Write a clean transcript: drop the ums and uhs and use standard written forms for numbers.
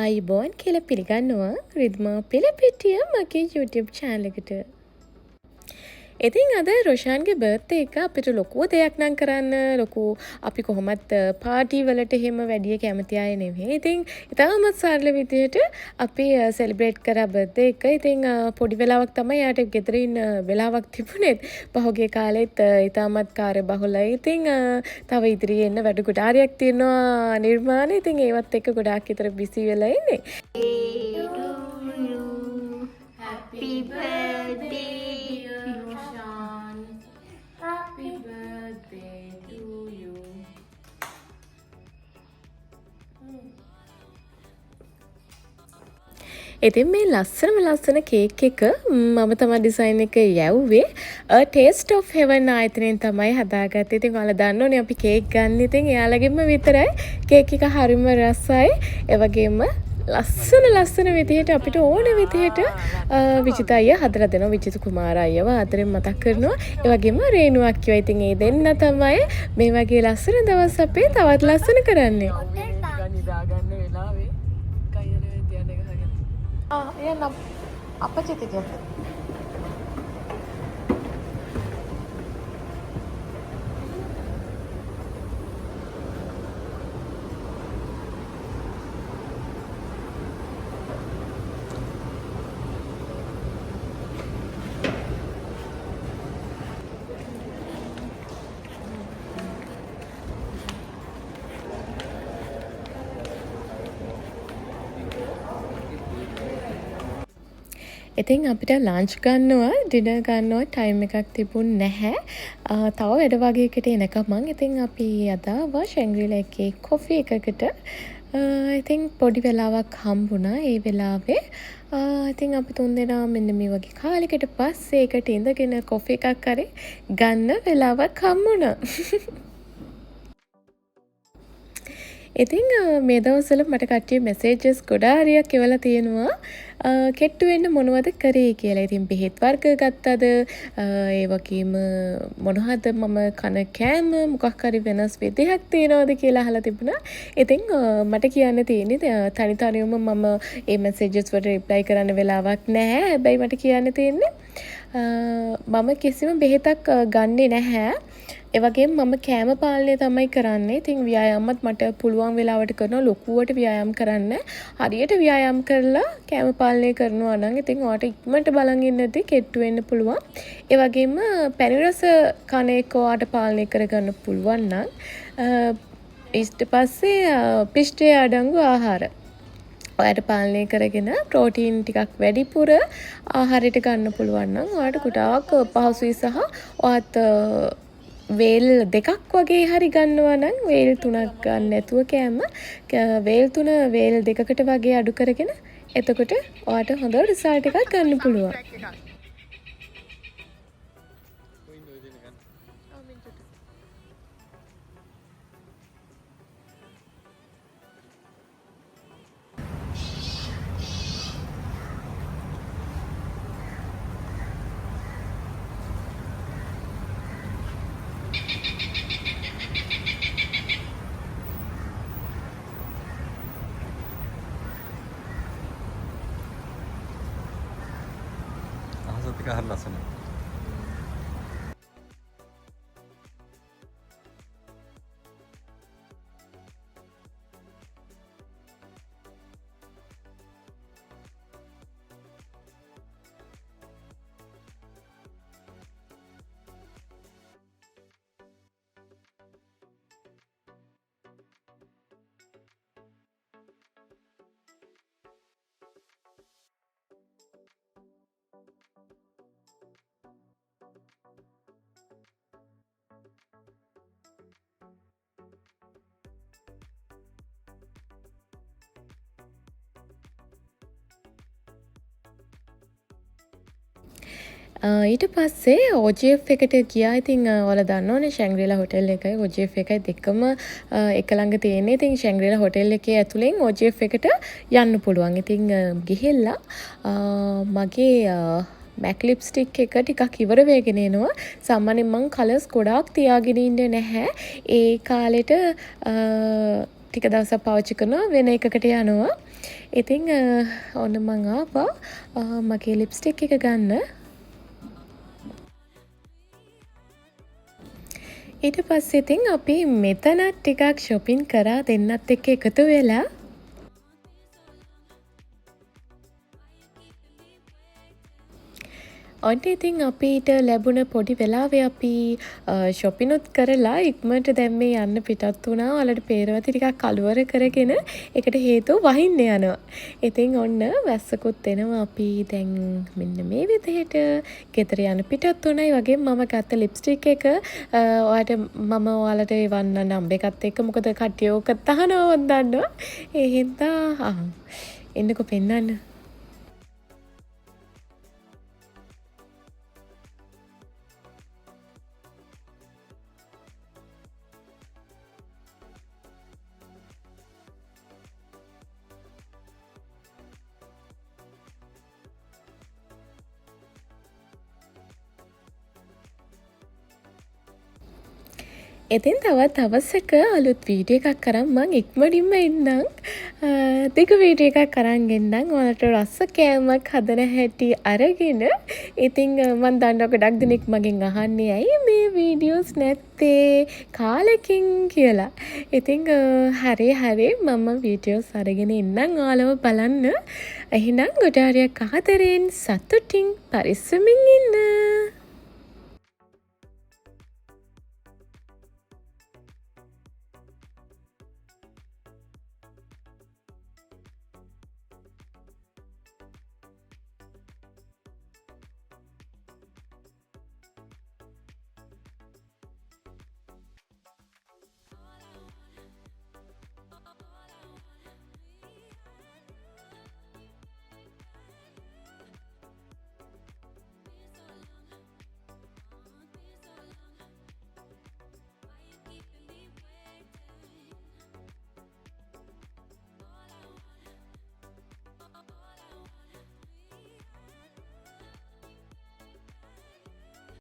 ආයුබෝවන් කියලා පිළිගන්නවා රිද්මා පිළපිටිය මගේ YouTube channel එකට. ඉතින් අද රොෂාන්ගේ බර්ත්ඩේ එක අපිට ලොකු දෙයක් නම් කරන්න ලොකු අපි කොහොමත් පාටි වලට එහෙම වැඩි කැමති අය නෙවෙයි. ඉතින් ඉතාමත් සරල විදිහට අපි සෙලිබ්‍රේට් කරා බර්ත්ඩේ එක. ඉතින් පොඩි වෙලාවක් තමයි යාට ගෙදර ඉන්න වෙලාවක් තිබුණෙත්. පහුගිය කාලෙත් ඉතාමත් කාර්යබහුලයි. ඉතින් තව ඉදිරියේ එන්න වැඩ ගොඩාරියක් තියෙනවා නිර්මාණ. ඉතින් ඒවත් එක්ක ගොඩාක් විතර බිසි වෙලා ඉන්නේ. Happy birthday, Roshan. Happy birthday to you. ඉතින් මේ ලස්සන කේක් එක මම තමයි ඩිසයින් එක යැව්වේ. ටේස්ට් ඔෆ් හෙවන් ආයතනයෙන් තමයි හදාගත්තේ. ඉතින් ඔයාලා දන්නෝනේ අපි කේක් ගන්න. ඉතින් එයාලගෙම විතරයි කේක් එක හරිම රසයි. ඒ වගේම ලස්සන විදිහට අපිට ඕන විදිහට විජිත අයියා හදලා දෙනවා. විජිත කුමාර අයියව ආදරෙන් මතක් කරනවා. ඒ වගේම රේණු අක්කියෝ. ඉතින් ඒ දෙන්න තමයි මේ වගේ ලස්සන දවස් අපේ තවත් ලස්සන කරන්නේ. නිදාගන්න වෙලාවේ කයර ධ්‍යාන ගහගෙන යන්න අපචිත කියත. ඉතින් අපිට ලන්ච් ගන්නවා ඩිනර් ගන්නවා ටයිම් එකක් තිබුණ නැහැ. තව වැඩ වගේකට එනකමන් ඉතින් අපි අද ආවා ශැන්ග්‍රීලා එකේ කොෆි එකකට. ඉතින් පොඩි වෙලාවක් හම්බුණා ඒ වෙලාවේ. ඉතින් අපි තුන්දෙනා මෙන්න මේ වගේ කාලෙකට පස්සේ එකට ඉඳගෙන කොෆි එකක් හරි ගන්න වෙලාවක් හම්බුණා. ඉතින් මේ දවස්වල මට කට්ටිය මෙසේජස් ගොඩාරියක් එවලා තියෙනවා කෙට්ටු වෙන්න මොනවද කරේ කියලා. ඉතින් බෙහෙත් වර්ග ගත්තද ඒ වගේම මොනවද මම කන කෑම මොකක් හරි වෙනස් විදිහක් තියනවද කියලා අහලා තිබුණා. ඉතින් මට කියන්න තියෙන්නේ තනියම මම මේ මෙසේජස් වලට රිප්ලයි කරන්න වෙලාවක් නැහැ. හැබැයි මට කියන්න තියෙන්නේ මම කිසිම බෙහෙතක් ගන්නෙ නැහැ. ඒ වගේම මම කෑම පාලනය තමයි කරන්නේ. ඉතින් ව්‍යායාමත් මට පුළුවන් වෙලාවට කරනවා ලොකුවට ව්‍යායාම කරන්න. හරියට ව්‍යායාම කරලා කෑම පාලනය කරනවා නම් ඉතින් ඔයාට ඉක්මනට බලන් ඉන්නදී කෙට්ටු වෙන්න පුළුවන්. ඒ වගේම පැණි රස කන එක ඔයාට පාලනය කරගන්න පුළුවන් නම් ඊට පස්සේ පිෂ්ඨය අඩංගු ආහාර ඔයාට පාලනය කරගෙන ප්‍රෝටීන් ටිකක් වැඩිපුර ආහාරයට ගන්න පුළුවන් නම් ඔයාට ගොඩාක් පහසුයි සහ ඔයාත් වේල් දෙකක් වගේ හරි ගන්නවා නම් වේල් 3ක් ගන්න නැතුව කෑම වේල් 3 වේල් දෙකකට වගේ අඩු කරගෙන එතකොට ඔයාට හොඳ රිසල්ට් එකක් ගන්න පුළුවන්. අහසත් එක හරි ලස්සනයි. ඊට පස්සේ OGF එකට ගියා. ඉතින් ඔයාලා දන්නවනේ ශැන්ග්‍රීලා හොටෙල් එකයි OGF එකයි දෙකම එක ළඟ තියෙන්නේ. ඉතින් ශැන්ග්‍රීලා හොටෙල් එකේ ඇතුලෙන් OGF එකට යන්න පුළුවන්. ඉතින් ගිහිල්ලා මගේ මැක් ලිප්ස්ටික් එක ටිකක් ඉවර වෙගෙන එනවා. සාමාන්‍යයෙන් මං කලර්ස් ගොඩාක් තියාගෙන ඉන්නේ නැහැ. ඒ කාලෙට ටික දවසක් පාවිච්චි කරනවා වෙන එකකට යනවා. ඉතින් ඔන්න මං ආවා මගේ ලිප්ස්ටික් එක ගන්න. ඊට පස්සේ ඉතින් අපි මෙතනත් ටිකක් shopping කරා දෙන්නත් එක්ක එකතු වෙලා. ඔන්න ඉතින් අපිට ලැබුණ පොඩි වෙලාවේ අපි shopping කරලා ඉක්මනට දැන් මේ යන්න පිටත් වුණා. ඔයාලට පේරවති ටිකක් කලවර කරගෙන ඒකට හේතුව වහින්න යනවා. ඉතින් ඔන්න වැස්සකුත් එනවා. අපි දැන් මෙන්න මේ විදිහට ගෙදර යන පිටත් වුණා. ඒ වගේම මම ගත්ත ලිප්ස්ටික් එක ඔයාලට මම ඔයාලට එවන්න නම් එකත් එක්ක මොකද කට්ටිය ඕක තහනවා මන් දන්නවා. ඒ හින්දා එන්නකෝ පෙන්නන්න. ඉතින් තවත් අවසක අලුත් වීඩියෝ එකක් අරන් මං ඉක්මනින්ම එන්නම්. දිග වීඩියෝ එකක් අරන් එන්නම්. ඔයාලට රස කෑමක් හදන හැටි අරගෙන. ඉතින් මං දන්නවා ගොඩක් දෙනෙක් මගෙන් අහන්නේ ඇයි මේ වීඩියෝස් නැත්තේ කාලෙකින් කියලා. ඉතින් හරි මම වීඩියෝස් අරගෙන එන්නම් ඔයාලව බලන්න. එහෙනම් ගොඩාරියක් ආදරෙන් සතුටින් පරිස්සමින් ඉන්න.